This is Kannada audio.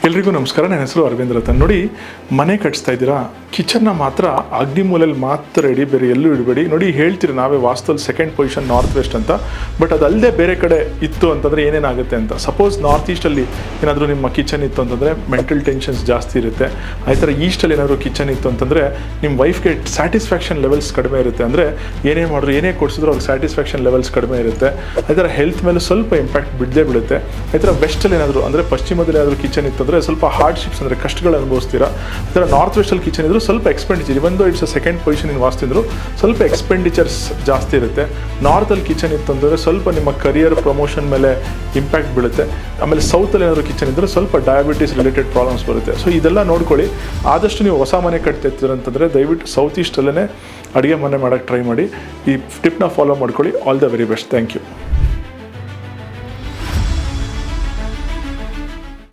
ಎಲ್ರಿಗೂ ನಮಸ್ಕಾರ. ನನ್ನ ಹೆಸರು ಅರವಿಂದ್ ರತನ್. ನೋಡಿ, ಮನೆ ಕಟ್ಸ್ತಾ ಇದ್ದೀರಾ, ಕಿಚನ್ನ ಮಾತ್ರ ಅಗ್ನಿಮೂಲೆಯಲ್ಲಿ ಮಾತ್ರ ಇಡಿ, ಬೇರೆ ಎಲ್ಲೂ ಇಡಬೇಡಿ. ನೋಡಿ, ಹೇಳ್ತೀರಿ ನಾವೇ ವಾಸ್ತುವಲ್ಲಿ ಸೆಕೆಂಡ್ ಪೊಸಿಷನ್ ನಾರ್ತ್ ವೆಸ್ಟ್ ಅಂತ, ಬಟ್ ಅದಲ್ಲದೆ ಬೇರೆ ಕಡೆ ಇತ್ತು ಅಂತಂದರೆ ಏನೇನಾಗುತ್ತೆ ಅಂತ. ಸಪೋಸ್ ನಾರ್ತ್ ಈಸ್ಟಲ್ಲಿ ಏನಾದರೂ ನಿಮ್ಮ ಕಿಚನ್ ಇತ್ತು ಅಂತಂದರೆ ಮೆಂಟಲ್ ಟೆನ್ಷನ್ಸ್ ಜಾಸ್ತಿ ಇರುತ್ತೆ. ಆ ಥರ ಈಸ್ಟಲ್ಲಿ ಏನಾದರೂ ಕಿಚನ್ ಇತ್ತು ಅಂತಂದರೆ ನಿಮ್ಮ ವೈಫ್ಗೆ ಸ್ಯಾಟಿಸ್ಫ್ಯಾಕ್ಷನ್ ಲೆವೆಲ್ಸ್ ಕಡಿಮೆ ಇರುತ್ತೆ. ಅಂದರೆ ಏನೇ ಮಾಡಿದ್ರು, ಏನೇ ಕೊಡಿಸಿದ್ರು ಅವ್ರಿಗೆ ಸ್ಯಾಟಿಸ್ಫ್ಯಾಕ್ಷನ್ ಲೆವೆಲ್ಸ್ ಕಡಿಮೆ ಇರುತ್ತೆ. ಆ ಥರ ಹೆಲ್ತ್ ಮೇಲೆ ಸ್ವಲ್ಪ ಇಂಪ್ಯಾಕ್ಟ್ ಬಿಡದೇ ಬೀಳುತ್ತೆ. ಆ ಥರ ವೆಸ್ಟಲ್ಲಿ ಏನಾದರೂ ಅಂದರೆ ಪಶ್ಚಿಮದಲ್ಲಿ ಏನಾದರೂ ಕಿಚನ್ ಇತ್ತು ಅಂದರೆ ಸ್ವಲ್ಪ ಹಾರ್ಡ್ಶಿಪ್ಸ್ ಅಂದರೆ ಕಷ್ಟಗಳು ಅನುಭವಿಸ್ತೀರಾ. ಈ ಥರ ನಾರ್ತ್ ವೆಸ್ಟಲ್ಲಿ ಕಿಚನ್ ಇದ್ದರೂ ಸ್ವಲ್ಪ ಎಕ್ಸ್ಪೆಂಡಿಚರ್, ಇವೊಂದು it's second position in vastu ಇದ್ದರೂ ಸ್ವಲ್ಪ ಎಕ್ಸ್ಪೆಂಡಿಚರ್ಸ್ ಜಾಸ್ತಿ ಇರುತ್ತೆ. ನಾರ್ತಲ್ಲಿ ಕಿಚನ್ ಇತ್ತು ಅಂದರೆ ಸ್ವಲ್ಪ ನಿಮ್ಮ ಕರಿಯರ್ ಪ್ರಮೋಷನ್ ಮೇಲೆ ಇಂಪ್ಯಾಕ್ಟ್ ಬೀಳುತ್ತೆ. ಆಮೇಲೆ ಸೌತಲ್ಲಿ ಏನಾದರೂ ಕಿಚನ್ ಇದ್ದರೆ ಸ್ವಲ್ಪ ಡಯಾಬಿಟೀಸ್ ರಿಲೇಟೆಡ್ ಪ್ರಾಬ್ಲಮ್ಸ್ ಬರುತ್ತೆ. ಸೊ ಇದೆಲ್ಲ ನೋಡ್ಕೊಳ್ಳಿ. ಆದಷ್ಟು ನೀವು ಹೊಸ ಮನೆ ಕಟ್ತಿರ್ತೀರ ಅಂತಂದರೆ ದಯವಿಟ್ಟು ಸೌತ್ ಈಸ್ಟಲ್ಲೇ ಅಡುಗೆ ಮನೆ ಮಾಡೋಕ್ಕೆ ಟ್ರೈ ಮಾಡಿ. ಈ ಟಿಪ್ನ ಫಾಲೋ ಮಾಡ್ಕೊಳ್ಳಿ. All the very best. Thank you.